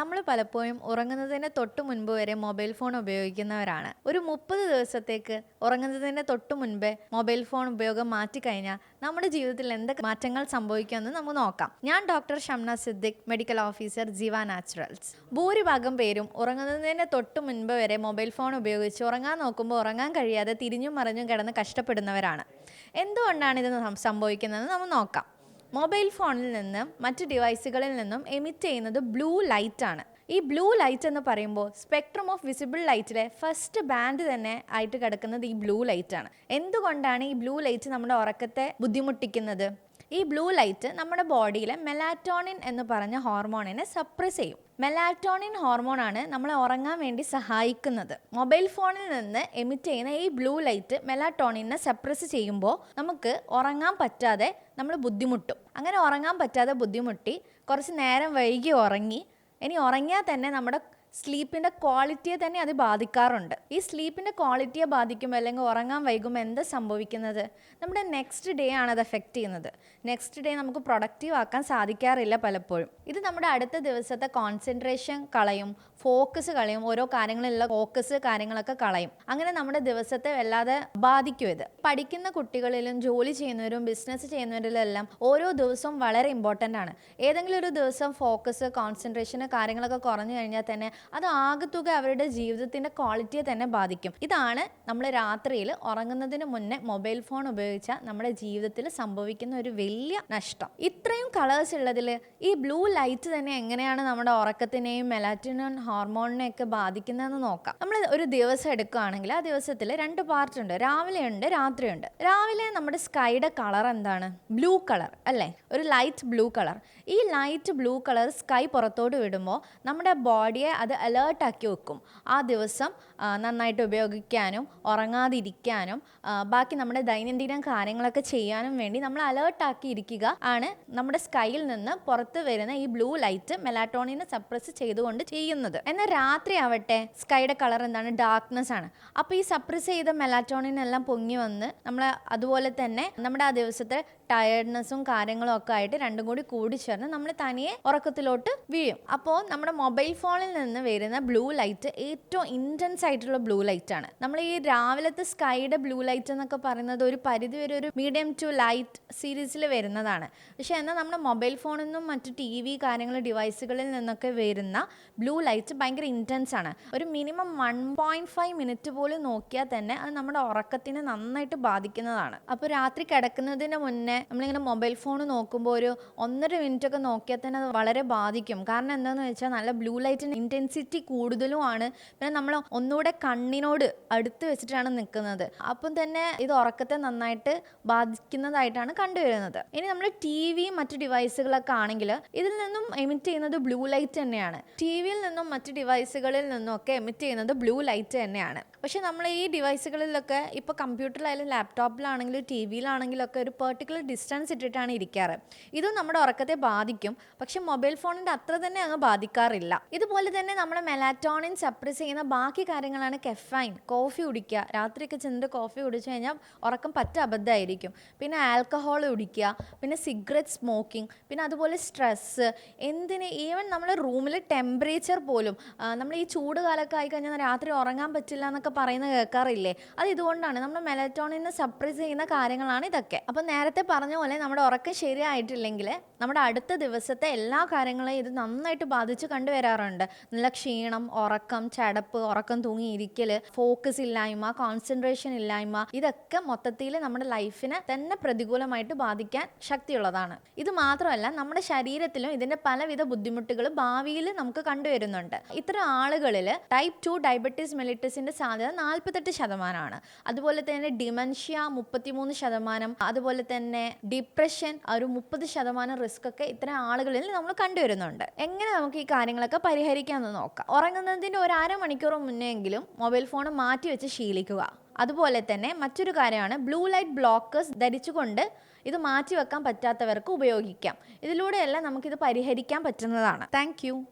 നമ്മൾ പലപ്പോഴും ഉറങ്ങുന്നതിന് തൊട്ട് മുൻപ് വരെ മൊബൈൽ ഫോൺ ഉപയോഗിക്കുന്നവരാണ്. ഒരു 30 ദിവസത്തേക്ക് ഉറങ്ങുന്നതിന് തൊട്ട് മുൻപേ മൊബൈൽ ഫോൺ ഉപയോഗം മാറ്റിക്കഴിഞ്ഞാൽ നമ്മുടെ ജീവിതത്തിൽ എന്തൊക്കെ മാറ്റങ്ങൾ സംഭവിക്കുമെന്ന് നമുക്ക് നോക്കാം. ഞാൻ doctor Shamna Siddique, medical officer ജീവ നാച്ചുറൽസ്. ഭൂരിഭാഗം പേരും ഉറങ്ങുന്നതിന് തൊട്ട് മുൻപ് വരെ മൊബൈൽ ഫോൺ ഉപയോഗിച്ച് ഉറങ്ങാൻ നോക്കുമ്പോൾ ഉറങ്ങാൻ കഴിയാതെ തിരിഞ്ഞും മറിഞ്ഞും കിടന്ന് കഷ്ടപ്പെടുന്നവരാണ്. എന്തുകൊണ്ടാണ് ഇത് സംഭവിക്കുന്നതെന്ന് നമുക്ക് നോക്കാം. മൊബൈൽ ഫോണിൽ നിന്നും മറ്റ് ഡിവൈസുകളിൽ നിന്നും എമിറ്റ് ചെയ്യുന്നത് ബ്ലൂ ലൈറ്റ് ആണ്. ഈ ബ്ലൂ ലൈറ്റ് എന്ന് പറയുമ്പോൾ സ്പെക്ട്രം ഓഫ് വിസിബിൾ ലൈറ്റിലെ ഫസ്റ്റ് ബാൻഡ് തന്നെ ആയിട്ട് കിടക്കുന്നത് ഈ ബ്ലൂ ലൈറ്റ് ആണ്. എന്തുകൊണ്ടാണ് ഈ ബ്ലൂ ലൈറ്റ് നമ്മുടെ ഉറക്കത്തെ ബുദ്ധിമുട്ടിക്കുന്നത്? ഈ ബ്ലൂ ലൈറ്റ് നമ്മുടെ ബോഡിയിലെ മെലാറ്റോണിൻ എന്ന് പറഞ്ഞ ഹോർമോണിനെ സപ്രസ് ചെയ്യും. മെലാറ്റോണിൻ ഹോർമോണാണ് നമ്മളെ ഉറങ്ങാൻ വേണ്ടി സഹായിക്കുന്നത്. മൊബൈൽ ഫോണിൽ നിന്ന് എമിറ്റ് ചെയ്യുന്ന ഈ ബ്ലൂ ലൈറ്റ് മെലാറ്റോണിനെ സപ്രസ് ചെയ്യുമ്പോൾ നമുക്ക് ഉറങ്ങാൻ പറ്റാതെ നമ്മൾ ബുദ്ധിമുട്ടും. അങ്ങനെ ഉറങ്ങാൻ പറ്റാതെ ബുദ്ധിമുട്ടി കുറച്ച് നേരം വൈകി ഉറങ്ങി, ഇനി ഉറങ്ങിയാൽ തന്നെ നമ്മുടെ സ്ലീപ്പിൻ്റെ ക്വാളിറ്റിയെ തന്നെ അത് ബാധിക്കാറുണ്ട്. ഈ സ്ലീപ്പിൻ്റെ ക്വാളിറ്റിയെ ബാധിക്കുമ്പോൾ അല്ലെങ്കിൽ ഉറങ്ങാൻ വൈകുമ്പോൾ എന്താ സംഭവിക്കുന്നത്? നമ്മുടെ നെക്സ്റ്റ് ഡേ ആണ് അത് എഫക്റ്റ് ചെയ്യുന്നത്. നെക്സ്റ്റ് ഡേ നമുക്ക് പ്രൊഡക്റ്റീവ് ആക്കാൻ സാധിക്കാറില്ല പലപ്പോഴും. ഇത് നമ്മുടെ അടുത്ത ദിവസത്തെ കോൺസെൻട്രേഷൻ കളയും, ഫോക്കസ് കളയും, ഓരോ കാര്യങ്ങളിലുള്ള ഫോക്കസ് കാര്യങ്ങളൊക്കെ കളയും. അങ്ങനെ നമ്മുടെ ദിവസത്തെ വല്ലാതെ ബാധിക്കും ഇത്. പഠിക്കുന്ന കുട്ടികളിലും ജോലി ചെയ്യുന്നവരും ബിസിനസ് ചെയ്യുന്നവരിലും എല്ലാം ഓരോ ദിവസവും വളരെ ഇമ്പോർട്ടൻ്റ് ആണ്. ഏതെങ്കിലും ഒരു ദിവസം ഫോക്കസ് കോൺസെൻട്രേഷൻ കാര്യങ്ങളൊക്കെ കുറഞ്ഞു കഴിഞ്ഞാൽ തന്നെ അത് ആകെത്തുക അവരുടെ ജീവിതത്തിൻ്റെ ക്വാളിറ്റിയെ തന്നെ ബാധിക്കും. ഇതാണ് നമ്മൾ രാത്രിയിൽ ഉറങ്ങുന്നതിന് മുന്നേ മൊബൈൽ ഫോൺ ഉപയോഗിച്ചാൽ നമ്മുടെ ജീവിതത്തിൽ സംഭവിക്കുന്ന ഒരു വലിയ നഷ്ടം. ഇത്രയും കളേഴ്സ് ഉള്ളതിൽ ഈ ബ്ലൂ ലൈറ്റ് തന്നെ എങ്ങനെയാണ് നമ്മുടെ ഉറക്കത്തിനെയും മെലാറ്റോണിൻ ഹോർമോണിനെയൊക്കെ ബാധിക്കുന്നതെന്ന് നോക്കാം. നമ്മൾ ഒരു ദിവസം എടുക്കുകയാണെങ്കിൽ ആ ദിവസത്തിൽ 2 പാർട്ട് ഉണ്ട്. രാവിലെയുണ്ട്, രാത്രിയുണ്ട്. രാവിലെ നമ്മുടെ സ്കൈയുടെ കളർ എന്താണ്? ബ്ലൂ കളർ അല്ലേ? ഒരു ലൈറ്റ് ബ്ലൂ കളർ. ഈ ലൈറ്റ് ബ്ലൂ കളർ സ്കൈ പുറത്തോട്ട് വിടുമ്പോൾ നമ്മുടെ ബോഡിയെ അത് അലേർട്ടാക്കി വെക്കും. ആ ദിവസം നന്നായിട്ട് ഉപയോഗിക്കാനും ഉറങ്ങാതിരിക്കാനും ബാക്കി നമ്മുടെ ദൈനംദിന കാര്യങ്ങളൊക്കെ ചെയ്യാനും വേണ്ടി നമ്മൾ അലേർട്ടാക്കി ഇരിക്കുക ആണ് നമ്മുടെ സ്കൈയിൽ നിന്ന് പുറത്ത് വരുന്ന ഈ ബ്ലൂ ലൈറ്റ് മെലാറ്റോണിനെ സപ്രസ് ചെയ്തുകൊണ്ട് ചെയ്യുന്നത്. എന്നാൽ രാത്രി ആവട്ടെ സ്കൈയുടെ കളർ എന്താണ്? ഡാർക്ക്നെസ് ആണ്. അപ്പോൾ ഈ സപ്രസ് ചെയ്ത മെലാറ്റോണിൻ എല്ലാം പൊങ്ങി വന്ന് നമ്മൾ അതുപോലെ തന്നെ നമ്മുടെ ആ ദിവസത്തെ ടയർഡ്നെസ്സും കാര്യങ്ങളും ഒക്കെ ആയിട്ട് രണ്ടും കൂടി ചേർന്ന് നമ്മൾ തനിയെ ഉറക്കത്തിലോട്ട് വീഴും. അപ്പോൾ നമ്മുടെ മൊബൈൽ ഫോണിൽ നിന്ന് വരുന്ന ബ്ലൂ ലൈറ്റ് ഏറ്റവും ഇൻറ്റൻസ് ആയിട്ടുള്ള ബ്ലൂ ലൈറ്റ് ആണ്. നമ്മൾ ഈ രാവിലത്തെ സ്കൈയുടെ ബ്ലൂ ലൈറ്റ് എന്നൊക്കെ പറയുന്നത് ഒരു പരിധി വരെ ഒരു മീഡിയം ടു ലൈറ്റ് സീരീസിൽ വരുന്നതാണ്. പക്ഷേ എന്നാൽ നമ്മുടെ മൊബൈൽ ഫോണിൽ നിന്നും മറ്റു TV കാര്യങ്ങൾ ഡിവൈസുകളിൽ നിന്നൊക്കെ വരുന്ന ബ്ലൂ ലൈറ്റ് ഭയങ്കര ഇൻറ്റൻസ് ആണ്. ഒരു മിനിമം 1.5 മിനിറ്റ് പോലും നോക്കിയാൽ തന്നെ അത് നമ്മുടെ ഉറക്കത്തിനെ നന്നായിട്ട് ബാധിക്കുന്നതാണ്. അപ്പോൾ രാത്രി കിടക്കുന്നതിന് മുന്നേ നമ്മളിങ്ങനെ മൊബൈൽ ഫോൺ നോക്കുമ്പോൾ ഒരു 1.5 മിനിറ്റ് ഒക്കെ നോക്കിയാൽ തന്നെ അത് വളരെ ബാധിക്കും. കാരണം എന്താണെന്ന് വെച്ചാൽ നല്ല ബ്ലൂ ലൈറ്റിൻ്റെ ഇൻറ്റൻസിറ്റി കൂടുതലുമാണ്. പിന്നെ നമ്മൾ ഒന്നുകൂടെ കണ്ണിനോട് അടുത്ത് വെച്ചിട്ടാണ് നിൽക്കുന്നത്. അപ്പം തന്നെ ഇത് ഉറക്കത്തെ നന്നായിട്ട് ബാധിക്കുന്നതായിട്ടാണ് കണ്ടുവരുന്നത്. ഇനി നമ്മൾ TV മറ്റ് ഡിവൈസുകളൊക്കെ ആണെങ്കിൽ ഇതിൽ നിന്നും എമിറ്റ് ചെയ്യുന്നത് ബ്ലൂ ലൈറ്റ് തന്നെയാണ്. TV-യിൽ നിന്നും മറ്റ് ഡിവൈസുകളിൽ നിന്നും ഒക്കെ എമിറ്റ് ചെയ്യുന്നത് ബ്ലൂ ലൈറ്റ് തന്നെയാണ്. പക്ഷെ നമ്മൾ ഈ ഡിവൈസുകളിലൊക്കെ ഇപ്പോൾ കമ്പ്യൂട്ടറിലായാലും ലാപ്ടോപ്പിലാണെങ്കിലും TV-യിലാണെങ്കിലും ഒക്കെ ഒരു പെർട്ടിക്കുലർ ഡിസ്റ്റൻസ് ഇട്ടിട്ടാണ് ഇരിക്കാറ്. ഇതും നമ്മുടെ ഉറക്കത്തെ ബാധിക്കും. പക്ഷെ മൊബൈൽ ഫോണിൻ്റെ അത്ര തന്നെ അങ്ങ് ബാധിക്കാറില്ല. ഇതുപോലെ തന്നെ നമ്മുടെ മെലാറ്റോണിൻ സപ്രസ് ചെയ്യുന്ന ബാക്കി കാര്യങ്ങളാണ് കെഫൈൻ. കോഫി കുടിക്കുക, രാത്രിയൊക്കെ ചെന്നിട്ട് കോഫി കുടിച്ചു കഴിഞ്ഞാൽ ഉറക്കം അബദ്ധമായിരിക്കും. പിന്നെ ആൽക്കഹോൾ കുടിക്കുക, പിന്നെ സിഗരറ്റ് സ്മോക്കിംഗ്, പിന്നെ അതുപോലെ സ്ട്രെസ്സ്, ഈവൻ നമ്മുടെ റൂമിലെ ടെമ്പറേച്ചർ പോലും. നമ്മൾ ഈ ചൂട് കാലമൊക്കെ ആയിക്കഴിഞ്ഞാൽ രാത്രി ഉറങ്ങാൻ പറ്റില്ല എന്നൊക്കെ പറയുന്നത് കേൾക്കാറില്ലേ? അത് ഇതുകൊണ്ടാണ്. നമ്മുടെ മെലാറ്റോണിനെ സപ്രസ് ചെയ്യുന്ന കാര്യങ്ങളാണ് ഇതൊക്കെ. അപ്പം നേരത്തെ പറഞ്ഞ പോലെ നമ്മുടെ ഉറക്കം ശരിയായിട്ടില്ലെങ്കിൽ നമ്മുടെ അടുത്ത ദിവസത്തെ എല്ലാ കാര്യങ്ങളെയും ഇത് നന്നായിട്ട് ബാധിച്ച് കണ്ടുവരാറുണ്ട്. നല്ല ക്ഷീണം, ഉറക്കം, ചടപ്പ്, ഉറക്കം തൂങ്ങിയിരിക്കൽ, ഫോക്കസ് ഇല്ലായ്മ, കോൺസെൻട്രേഷൻ ഇല്ലായ്മ, ഇതൊക്കെ മൊത്തത്തിൽ നമ്മുടെ ലൈഫിനെ തന്നെ പ്രതികൂലമായിട്ട് ബാധിക്കാൻ ശക്തിയുള്ളതാണ്. ഇത് മാത്രമല്ല നമ്മുടെ ശരീരത്തിലും ഇതിൻ്റെ പലവിധ ബുദ്ധിമുട്ടുകൾ ഭാവിയിൽ നമുക്ക് കണ്ടുവരുന്നുണ്ട്. ഇത്തരം ആളുകളിൽ ടൈപ്പ് 2 ഡയബറ്റീസ് മെലിറ്റസിൻ്റെ സാധ്യത 48%. അതുപോലെ തന്നെ ഡിമെൻഷ്യ 33%, അതുപോലെ തന്നെ ഡിപ്രഷൻ ഒരു 30% റിസ്ക് ഒക്കെ ഇത്തരം ആളുകളിൽ നമ്മൾ കണ്ടുവരുന്നുണ്ട്. എങ്ങനെ നമുക്ക് ഈ കാര്യങ്ങളൊക്കെ പരിഹരിക്കാമെന്ന് നോക്കാം. ഉറങ്ങുന്നതിൻ്റെ ഒരു അരമണിക്കൂർ മുന്നെങ്കിലും മൊബൈൽ ഫോൺ മാറ്റി വെച്ച് ശീലിക്കുക. അതുപോലെ തന്നെ മറ്റൊരു കാര്യമാണ് ബ്ലൂ ലൈറ്റ് ബ്ലോക്കേഴ്സ് ധരിച്ചുകൊണ്ട് ഇത് മാറ്റി വെക്കാൻ പറ്റാത്തവർക്ക് ഉപയോഗിക്കാം. ഇതിലൂടെയെല്ലാം നമുക്കിത് പരിഹരിക്കാൻ പറ്റുന്നതാണ്. താങ്ക്